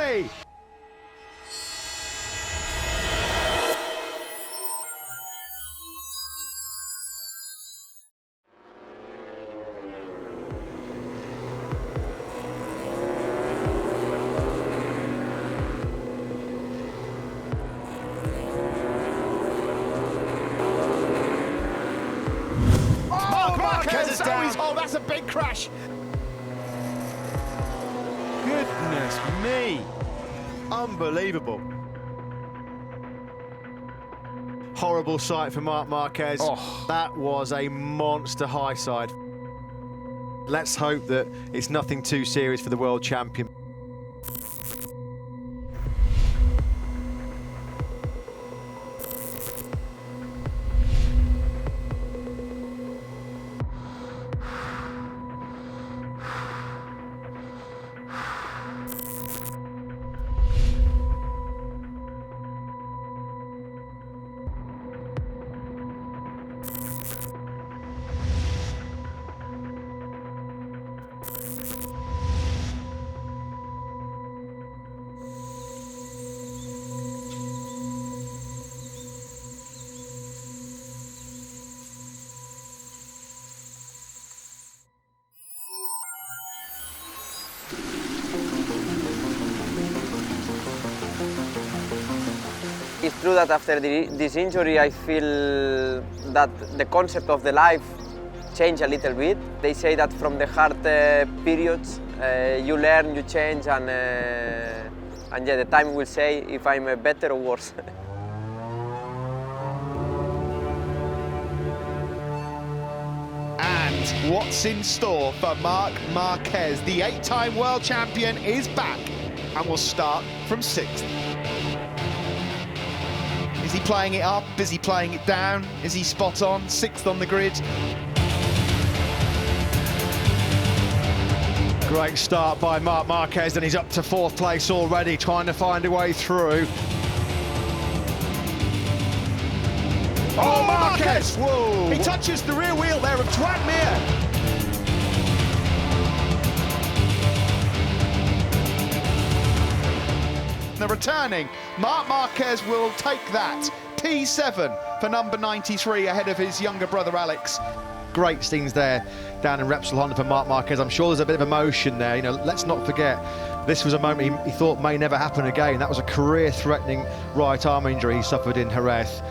money. Marc Márquez is down. Oh, that's a big crash. Goodness me. Unbelievable. Horrible sight for Marc Márquez. Oh. That was a monster high side. Let's hope that it's nothing too serious for the world champion. It's true that after this injury I feel that the concept of the life changed a little bit. They say that from the hard periods you learn, you change, and yeah, the time will say if I'm better or worse. And what's in store for Marc Márquez? The 8-time world champion is back and will start from 6th. Is he playing it up? Is he playing it down? Is he spot on? 6th on the grid. Great start by Marc Márquez, and he's up to 4th place already, trying to find a way through. Oh, Márquez! Whoa! He touches the rear wheel there of Joan Mir. The returning Marc Márquez will take that. P7 for number 93 ahead of his younger brother Alex. Great scenes there down in Repsol Honda for Marc Márquez. I'm sure there's a bit of emotion there. You know, let's not forget, this was a moment he thought may never happen again. That was a career-threatening right arm injury he suffered in Jerez.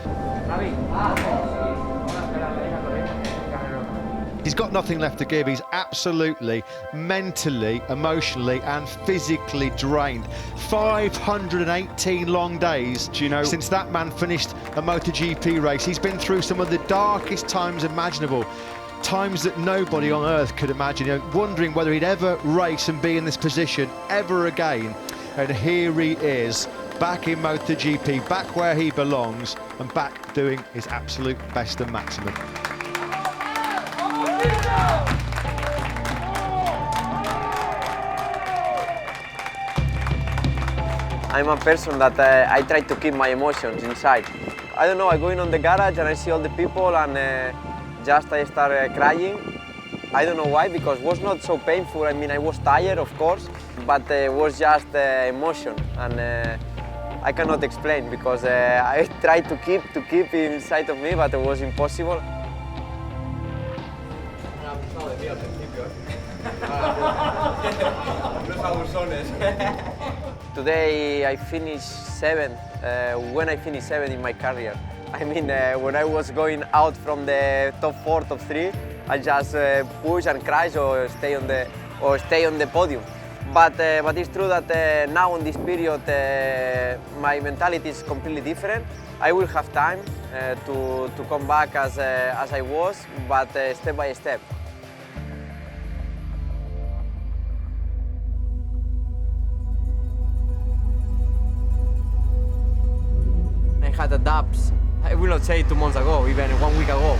He's got nothing left to give. He's absolutely, mentally, emotionally and physically drained. 518 long days, do you know, since that man finished a MotoGP race. He's been through some of the darkest times imaginable, times that nobody on earth could imagine, you know, wondering whether he'd ever race and be in this position ever again. And here he is, back in MotoGP, back where he belongs, and back doing his absolute best and maximum. I'm a person that I try to keep my emotions inside. I don't know, I go in on the garage and I see all the people and just I start crying. I don't know why, because it was not so painful. I mean, I was tired, of course, but it was just emotion, and I cannot explain because I tried to keep inside of me, but it was impossible. Today I finished 7th, when I finished 7th in my career. I mean, when I was going out from the top 4, top 3, I just push and crash or stay on the podium. But it's true that now in this period my mentality is completely different. I will have time to come back as I was, but step by step. I had adapts, I will not say 2 months ago, even 1 week ago.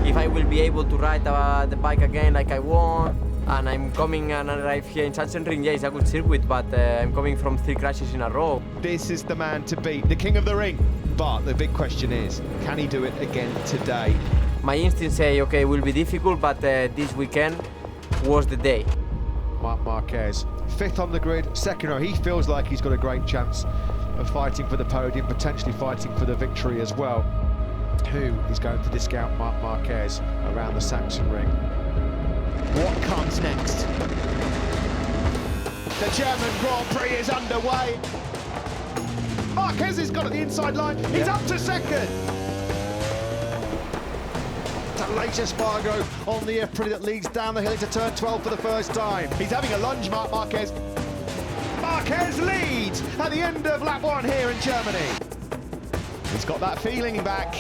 If I will be able to ride the bike again like I want, and I'm coming and arrive here in Sachsenring, yeah, it's a good circuit, but I'm coming from 3 crashes in a row. This is the man to beat, the king of the ring. But the big question is, can he do it again today? My instincts say, okay, it will be difficult, but this weekend was the day. Marc Márquez fifth on the grid, second row. He feels like he's got a great chance of fighting for the podium, potentially fighting for the victory as well. Who is going to discount Marc Márquez around the Saxon ring? What comes next? The German Grand Prix is underway. Márquez has got at the inside line. He's up to second. Later Spargo on the apron that leads down the hill into turn 12 for the first time. He's having a lunge, Marc Márquez. Márquez leads at the end of lap 1 here in Germany. He's got that feeling back.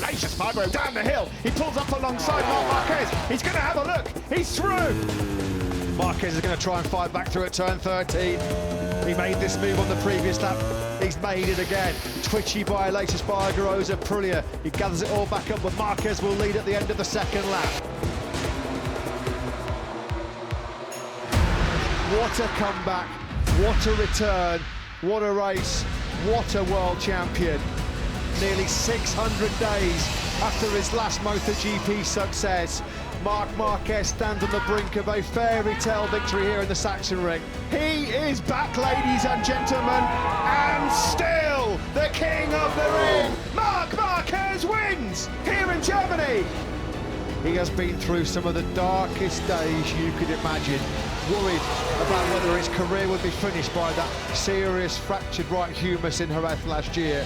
Later Spargo down the hill. He pulls up alongside Marc Márquez. He's going to have a look. He's through. Márquez is going to try and fight back through at turn 13. He made this move on the previous lap. He's made it again. Twitchy by later Spargo, Aprilia. He gathers it all back up, but Márquez will lead at the end of the second lap. What a comeback, what a return, what a race, what a world champion. Nearly 600 days after his last MotoGP success, Marc Márquez stands on the brink of a fairy tale victory here in the Saxon ring. He is back, ladies and gentlemen, and still the king of the ring. Marc Márquez wins here in Germany. He has been through some of the darkest days you could imagine, worried about whether his career would be finished by that serious fractured right humerus in Jerez last year.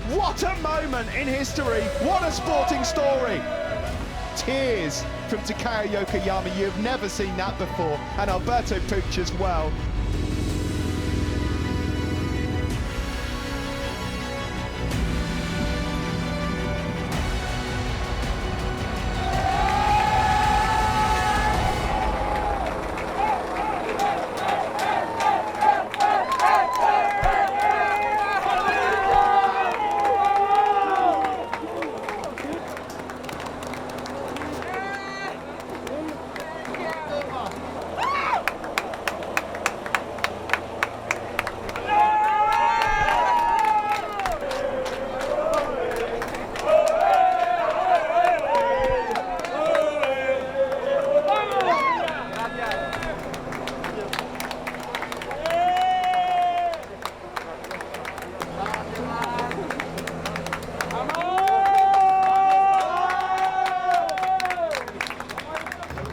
What a moment in history, what a sporting story. Tears from Takaya Yokoyama, you've never seen that before, and Alberto Puig as well.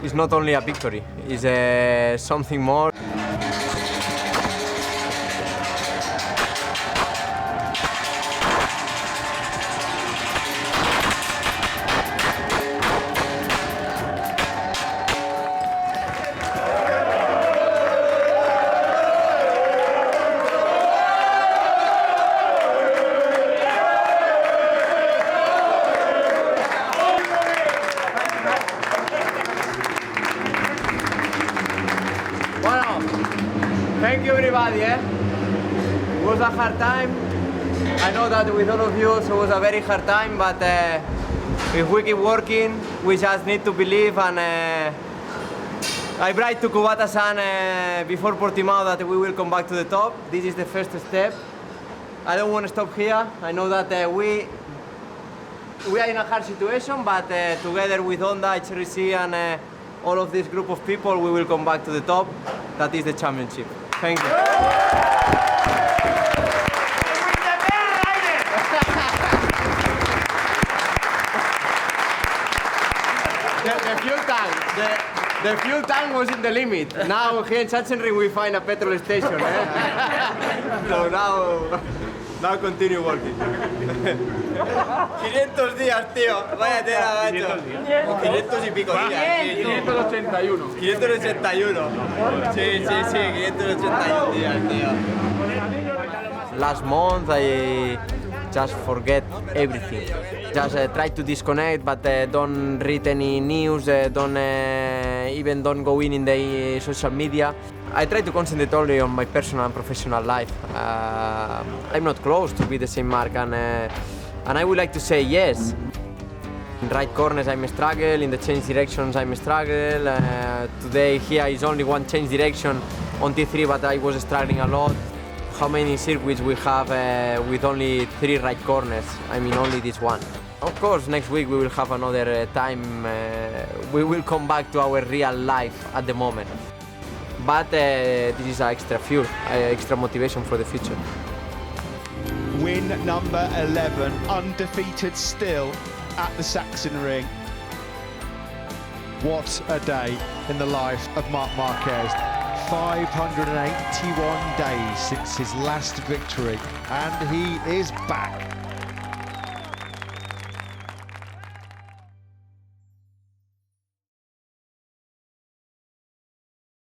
It's not only a victory, it's something more. Thank you everybody, It was a hard time. I know that with all of you it was a very hard time, but if we keep working, we just need to believe, and I write to Kubata-san before Portimao that we will come back to the top. This is the first step. I don't want to stop here. I know that we are in a hard situation, but together with Honda, HRC and all of this group of people, we will come back to the top. That is the championship. Thank you. The fuel tank was in the limit. Now here in Sachsenring we find a petrol station. So now continue working. 500 días, tío. Vaya tela, macho. 500 y pico días. 581. 581. Sí, 581 días, tío. Last month I just forget everything. Just try to disconnect, but don't read any news, don't go in the social media. I try to concentrate only on my personal and professional life. I'm not close to be the same Marc, and I would like to say yes. In right corners I'm struggle, in the change directions I'm struggle. Today here is only one change direction on T3, but I was struggling a lot. How many circuits we have with only 3 right corners? I mean only this one. Of course, next week we will have another time. We will come back to our real life at the moment. But this is extra fuel, extra motivation for the future. Win number 11, undefeated still at the Saxon Ring. What a day in the life of Marc Márquez. 581 days since his last victory, and he is back.